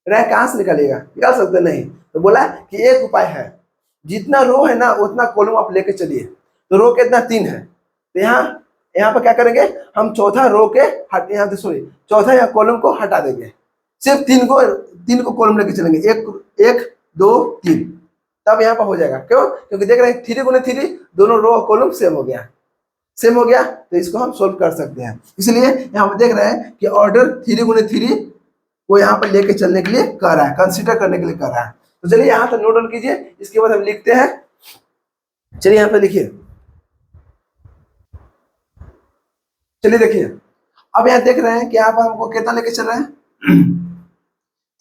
रैंक कहाँ से निकालिएगा, निकाल सकते नहीं। तो बोला कि एक उपाय है, जितना रो है ना उतना कॉलम आप लेके चलिए। तो रो कितना 3 है, तो यहाँ पर क्या करेंगे, हम चौथा रो के हट, यहाँ से सॉरी चौथा या कॉलम को हटा देंगे, सिर्फ 3 को कॉलम लेके चलेंगे, 1 2 3, तब यहाँ पर हो जाएगा। क्यों? क्योंकि देख रहे हैं 3 गुने 3 दोनों रो और कॉलम सेम हो गया, सेम हो गया, तो इसको हम सोल्व कर सकते हैं। इसलिए यहाँ पर देख रहे हैं कि ऑर्डर 3 गुने 3 वो यहाँ पर लेके चलने के लिए कह रहा है, कंसिडर करने के लिए कह रहा है। तो चलिए यहाँ पर नोट डाउन कीजिए, इसके बाद हम लिखते हैं। चलिए यहाँ पे लिखिए, चलिए देखिए, अब यहाँ देख रहे हैं कि यहाँ पर हमको कितना लेके चल रहा है,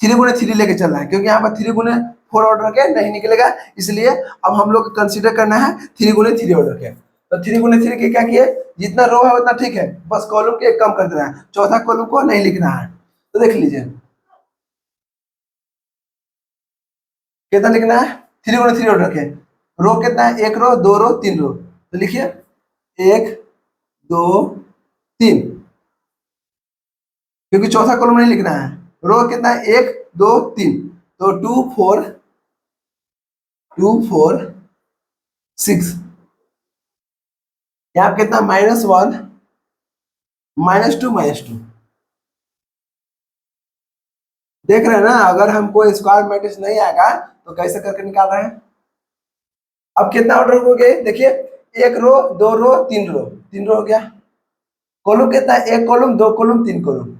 3 गुने 3 लेके चल रहा है, क्योंकि यहाँ पर 3 गुने 4 ऑर्डर के नहीं निकलेगा, इसलिए अब हम लोग कंसीडर करना है 3 गुने 3 ऑर्डर के। तो 3 गुने 3 के क्या किए, जितना रो है उतना ठीक है, बस कॉलम के कम कर देना है, चौथा कॉलम को नहीं लिखना है। तो देख लीजिए कितना लिखना है, 3 गुने 3 ऑर्डर के, रो कितना है, 1 रो 2 रो 3 रो, तो लिखिए 1 2 3, क्योंकि चौथा कॉलम नहीं लिखना है। रो कितना है, 1 2 3, तो 2 4 6, यहाँ कितना -1 -2 देख रहे हैं ना। अगर हमको स्क्वायर मैट्रिक्स नहीं आएगा तो कैसे करके निकाल रहे हैं। अब कितना ऑर्डर हो गए, देखिए 1 रो 2 रो 3 रो, 3 रो हो गया, कॉलम कितना है, 1 कॉलम 2 कॉलम 3 कॉलम।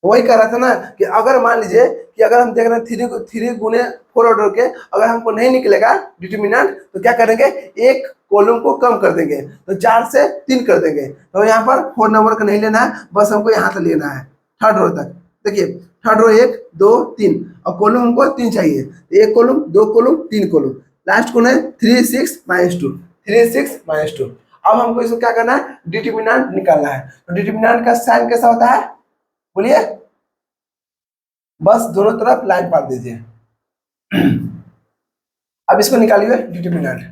वही कह रहा था ना कि अगर मान लीजिए कि अगर हम देख रहे हैं 3 गुने 4 ऑर्डर के, अगर हमको नहीं निकलेगा डिटरमिनेंट तो क्या करेंगे, एक कॉलम को कम कर देंगे, तो 4 से 3 कर देंगे। तो यहाँ पर 4 नंबर का नहीं लेना है, बस हमको यहाँ से लेना है थर्ड रो तक। देखिए थर्ड रो 1 2 3 और कॉलम हमको 3 चाहिए, 1 कॉलम 2 कॉलम 3 कॉलम, लास्ट कौन है 3 6 -2, 3 6 -2। अब हमको इसको क्या करना है, डिटरमिनेंट निकालना है। तो डिटरमिनेंट का साइन कैसा होता है, बोलिए, बस दोनों तरफ लाइन पार दीजिए। अब इसको निकालिए डिटरमिनेंट,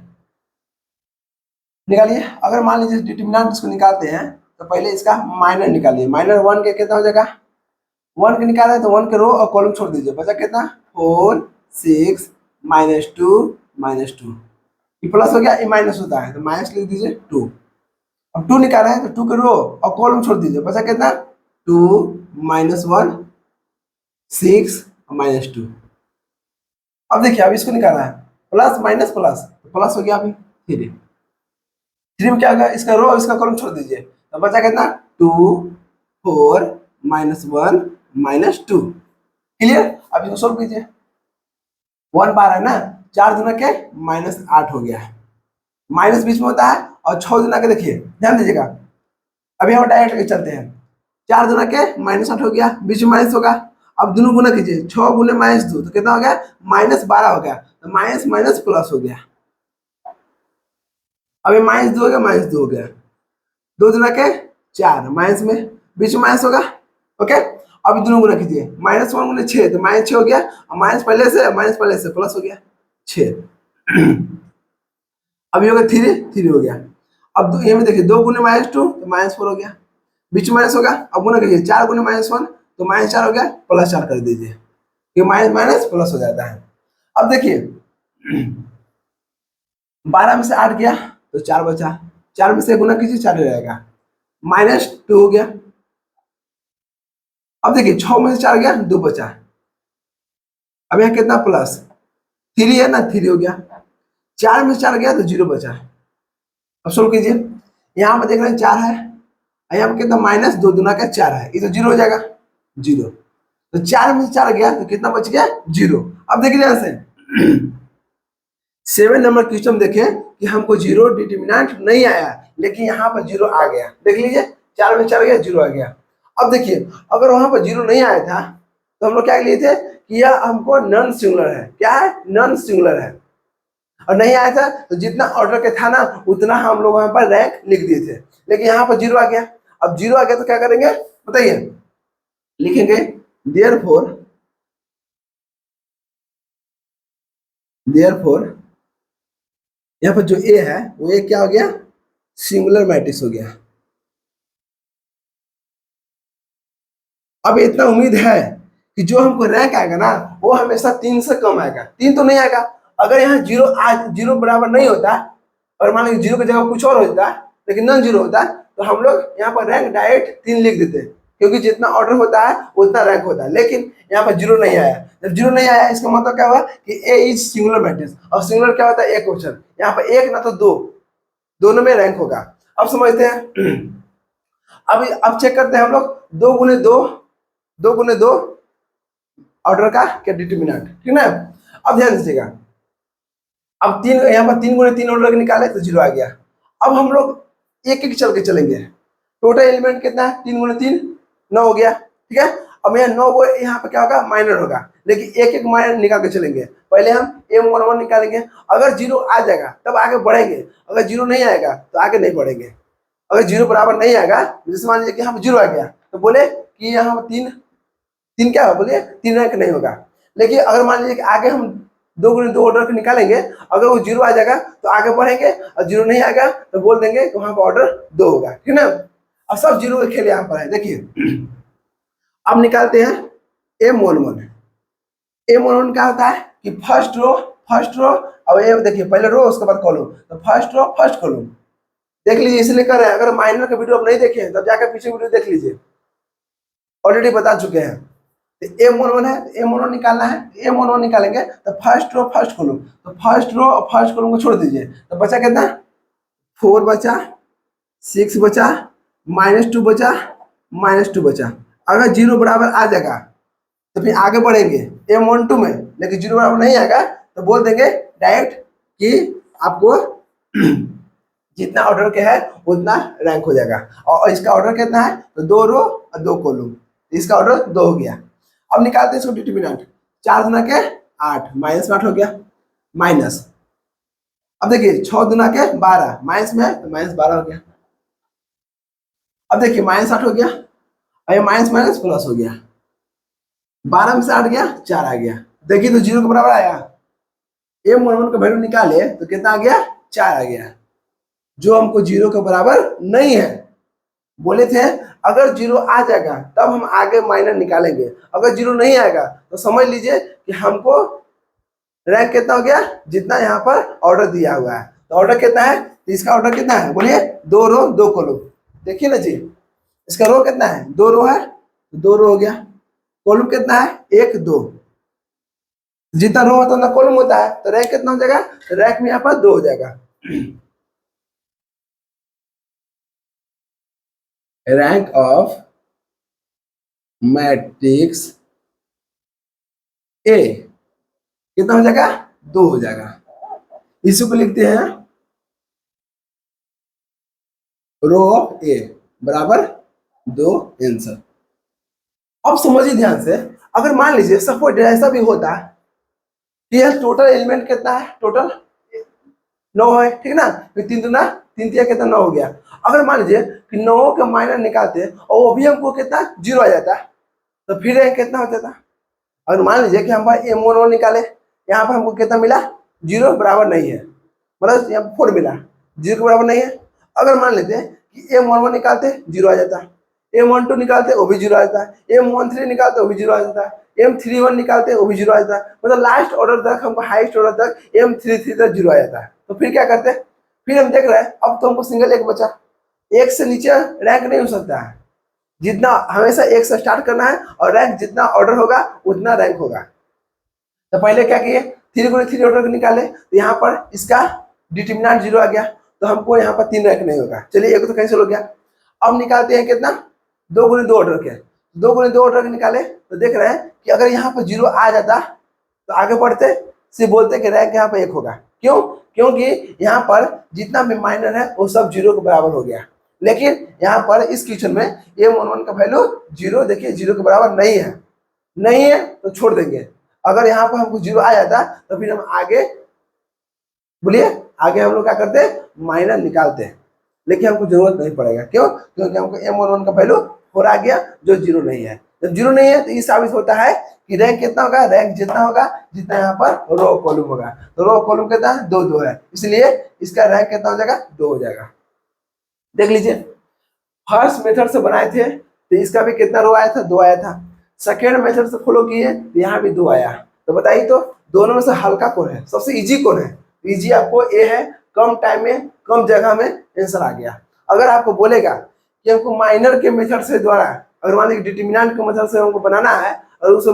निकालिए। अगर मान लीजिए डिटरमिनेंट इसको निकालते हैं तो पहले इसका माइनर निकालिए। माइनर 1 के कितना हो जाएगा, 1 के निकाला है तो 1 के रो और कॉलम छोड़ दीजिए, बचा कितना 4 6 -2 -2, ये प्लस हो गया, ये माइनस होता है तो माइनस लिख दीजिए 2। अब 2 निकाला है तो 2 के रो और कॉलम छोड़ दीजिए, बचा कितना 2 -1 6 -2। अब देखिए, अब इसको निकालना है, प्लस माइनस प्लस, प्लस हो गया अभी 3 में क्या होगा, इसका रो और इसका कॉलम छोड़ दीजिए, तो बचा कितना 2 4 -1 -2। क्लियर? अब इसको सोल्व कीजिए, 1 बार है ना, 4 दुना के -8 हो गया है, माइनस बीच में होता है, और 6 दुना के देखिए ध्यान दीजिएगा, अभी हम डायरेक्ट चलते हैं, 4 दुना के -8 हो गया, बीच में माइनस होगा। अब दोनों गुना कीजिए, 6 गुने -2 तो कितना हो गया, -12 हो गया, तो माइनस माइनस प्लस हो गया। अब ये -2 हो गया, -2 हो गया, 2 दुना के 4 माइनस में बीच में माइनस होगा। ओके, अब दोनों गुना कीजिए, -1 गुना 6 तो -6 हो गया, और माइनस पहले से प्लस हो गया 6। अब ये होगा 3 हो गया। अब ये में देखिए 2 गुने -2 तो -4 हो गया, बीच में माइनस होगा। अब गुना कीजिए 4 गुने -1 तो -4 हो गया, +4 कर दीजिए, ये माइनस माइनस प्लस हो जाता है। अब देखिए 12 में से 8 गया तो 4 बचा, 4 में से गुना कीजिए 4 हो जाएगा, -2 हो गया। अब देखिए 6 में से 4 गया 2 बचा, अब यहाँ कितना प्लस 3 है ना, 3 हो गया। 4 में से 4 गया तो 0 बचा। अब सोल्व कीजिए, यहाँ पर देख रहे हैं 4 है, यहाँ पर कितना -2 दूना का 4 है, ये तो 0 हो जाएगा, 0। तो 4 में से 4 गया तो कितना बच गया 0। अब देखिए ध्यान से 7 नंबर क्वेश्चन देखें कि हमको 0 डिटरमिनेंट नहीं आया, लेकिन यहाँ पर 0 आ गया। देख लीजिए 4 में 4 गया 0 आ गया। अब देखिए अगर वहां पर 0 नहीं आया था तो हम लोग क्या लिए थे कि यह हमको नॉन सिंगुलर है, क्या है नॉन सिंगुलर है, और नहीं आया था तो जितना ऑर्डर के था ना उतना हम लोग वहां पर रैंक लिख दिए थे, लेकिन यहाँ पर 0 आ गया। अब 0 आ गया तो क्या करेंगे बताइए, लिखेंगे देयरफॉर यहाँ पर जो ए है वो ए क्या हो गया, सिंगुलर मैट्रिक्स हो गया। अब इतना उम्मीद है कि जो हमको रैंक आएगा ना वो हमेशा 3 से कम आएगा, 3 तो नहीं आएगा। अगर यहाँ 0 बराबर नहीं होता और मान लीजिए 0 की जगह कुछ और होता लेकिन नॉन 0 होता तो हम लोग यहाँ पर रैंक डायरेक्ट 3 लिख देते, क्योंकि जितना ऑर्डर होता है उतना रैंक होता है। लेकिन यहाँ पर 0 नहीं आया, जब 0 नहीं आया इसका मतलब क्या हुआ कि ए इज सिंगुलर मैट्रिक्स, और सिंगुलर क्या होता है एक क्वेश्चन, यहाँ पर एक ना तो दो, दोनों में रैंक होगा। अब समझते हैं अब चेक करते हैं हम लोग 2 गुने 2 ऑर्डर का क्या डिटरमिनेंट, ठीक ना। अब ध्यान दीजिएगा, अब 3 यहाँ पर 3 गुने 3 ऑर्डर निकाले तो 0 आ गया। अब हम लोग एक एक चल के चलेंगे, टोटल एलिमेंट कितना है 3 गुने 3 9 हो गया, ठीक है। अब यहाँ 9 को यहाँ पर क्या होगा माइनर होगा, लेकिन एक एक माइनर निकाल के चलेंगे। पहले हम M11 निकालेंगे, अगर 0 आ जाएगा तब आगे बढ़ेंगे, अगर 0 नहीं आएगा तो आगे नहीं बढ़ेंगे। अगर 0 बराबर नहीं आएगा, जैसे मान लीजिए कि यहाँ पर 0 आ गया तो बोले कि यहाँ पर 3 क्या होगा, बोलिए 3 रैंक नहीं होगा। लेकिन अगर मान लीजिए कि आगे हम 2 गुने 2 ऑर्डर निकालेंगे, अगर वो 0 आ जाएगा तो आगे बढ़ेंगे, और 0 नहीं आएगा तो बोल देंगे कि वहां पर ऑर्डर 2 होगा, ठीक ना। अब सब 0 के खेल यहाँ पर है। देखिए अब निकालते हैं M11 क्या होता है कि फर्स्ट रो, अब ये देखिए पहले रो उसके बाद कॉलम, तो फर्स्ट कॉलम देख लीजिए, इसलिए कर रहे हैं। अगर माइनर का वीडियो आप नहीं देखे तब जाकर पीछे वीडियो देख लीजिए, ऑलरेडी बता चुके हैं। तो M11 है, M11 निकालना है, M11 निकालेंगे तो फर्स्ट रो फर्स्ट कॉलम, तो फर्स्ट रो और फर्स्ट कॉलम को छोड़ दीजिए तो बचा कितना 4 बचा, 6 बचा, -2 बचा, -2 बचा। अगर 0 बराबर आ जाएगा तो फिर आगे बढ़ेंगे M12 में, लेकिन 0 बराबर नहीं आएगा तो बोल देंगे डायरेक्ट कि आपको जितना ऑर्डर के है उतना रैंक हो जाएगा। और इसका ऑर्डर कितना है तो 2 रो और 2 कॉलम, इसका ऑर्डर 2 हो गया। अब निकालते हैं इसको डिटरमिनेंट, 4 गुना के 8 -8 हो गया, माइनस। अब देखिए 6 गुना के 12 माइनस में तो -12 हो गया। अब देखिए -8 हो गया, और ये माइनस माइनस प्लस हो गया, 12 में से 8 गया 4 आ गया। देखिए तो 0 के बराबर आया, M11 का वैल्यू निकाले तो कितना आ गया 4 आ गया, जो हमको 0 के बराबर नहीं है। बोले थे अगर 0 आ जाएगा तब हम आगे माइनर निकालेंगे, अगर 0 नहीं आएगा तो समझ लीजिए कि हमको रैंक कितना हो गया जितना यहाँ पर ऑर्डर दिया हुआ है। तो ऑर्डर कितना है, तो इसका ऑर्डर कितना है बोलिए 2 रो 2 कॉलम। देखिए ना जी, इसका रो कितना है 2 रो है, 2 रो हो गया, कॉलम कितना है 1 2, जितना रो होता है उतना कॉलम होता है, तो रैंक कितना हो जाएगा, रैंक में यहाँ पर 2 हो जाएगा। रैंक ऑफ मैट्रिक्स ए कितना हो जाएगा 2 हो जाएगा। इसी को लिखते हैं रो ऑफ ए बराबर 2 आंसर। अब समझिए ध्यान से, अगर मान लीजिए सपोज ऐसा भी होता कि यह टोटल एलिमेंट कितना है, टोटल 9 है, ठीक ना, फिर 3 दूना 3 तिया कितना 9 हो गया। अगर मान लीजिए कि 9 के माइनर निकालते और वो भी हमको कितना 0 आ जाता, तो फिर रैंक कितना हो जाता। अगर मान लीजिए कि हम M11 निकाले, यहाँ पर हमको कितना मिला, 0 बराबर नहीं है, मतलब यहाँ 4 मिला, 0 के बराबर नहीं है। अगर मान लेते हैं कि M11 निकालते 0 आ जाता, M12 निकालते वो भी 0 आ जाता, M13 निकालते वो भी 0 आ जाता, M31 निकालते वो भी 0 आ जाता, मतलब लास्ट ऑर्डर तक हमको, हाईएस्ट ऑर्डर तक M33 तक 0 आ जाता है। तो फिर क्या करते हैं, फिर हम देख रहे हैं अब तो हमको सिंगल एक बचा, एक से नीचे रैंक नहीं हो सकता है, जितना हमेशा एक से स्टार्ट करना है और रैंक जितना ऑर्डर होगा उतना रैंक होगा। तो पहले क्या किए, 3 ऑर्डर निकाले, तो यहाँ पर इसका डिटरमिनेंट 0 आ गया, तो हमको यहाँ पर 3 रैंक नहीं होगा। चलिए एक तो कैंसिल हो गया। अब निकालते हैं कितना, 2 × 2 ऑर्डर के, 2 × 2 ऑर्डर के निकाले, तो देख रहे हैं कि अगर यहाँ पर 0 आ जाता तो आगे बढ़ते, सिर्फ बोलते कि रैंक यहाँ पर 1 होगा। क्यों, क्योंकि यहाँ पर जितना भी माइनर है वो सब 0 के बराबर हो गया। लेकिन यहाँ पर इस क्वेश्चन में M11 का वैल्यू 0, देखिए 0 के बराबर नहीं है, नहीं है तो छोड़ देंगे। अगर यहाँ पर हमको 0 आ जाता तो फिर हम आगे, बोलिए आगे हम लोग क्या करते हैं, माइनर निकालते हैं, लेकिन हमको जरूरत नहीं पड़ेगा। क्यों, क्योंकि हमको M11 का वैल्यू 4 आ गया जो 0 नहीं है। जब 0 नहीं है तो ये साबित होता है कि रैंक कितना होगा, रैंक जितना होगा जितना यहाँ पर रो कॉलम होगा। तो रो कॉलम कितना है, 2 2 है, इसलिए इसका रैंक कितना हो जाएगा, 2 हो जाएगा। देख लीजिए, फर्स्ट मेथड से बनाए थे तो इसका भी कितना रो आया था, 2 आया था। सेकेंड मेथड से फॉलो किए तो यहाँ भी 2 आया। तो बताइए तो दोनों में से हल्का कौन है, सबसे इजी कौन है। इजी आपको ए है, कम टाइम में कम जगह में आंसर आ गया। अगर आपको बोलेगा कि हमको माइनर के मेथड से द्वारा, अगर मान लीजिए डिटरमिनेंट के मेथड से हमको बनाना है और उसे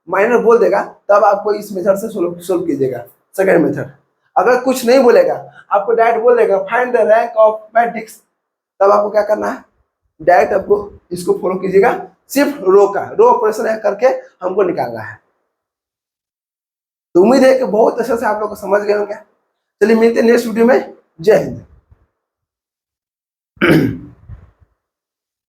माइनर बोल देगा, तब आपको इस मेथड से सोल्व कीजिएगा सेकेंड मेथड। अगर कुछ नहीं बोलेगा, आपको डायरेक्ट बोल देगा find the rank of matrix, तब आपको क्या करना है, डायरेक्ट आपको इसको फॉलो कीजिएगा, सिर्फ रो ऑपरेशन करके हमको निकालना है। तो उम्मीद है कि बहुत अच्छे से आप लोग को समझ गए होंगे। चलिए मिलते हैं नेक्स्ट वीडियो में। जय हिंद।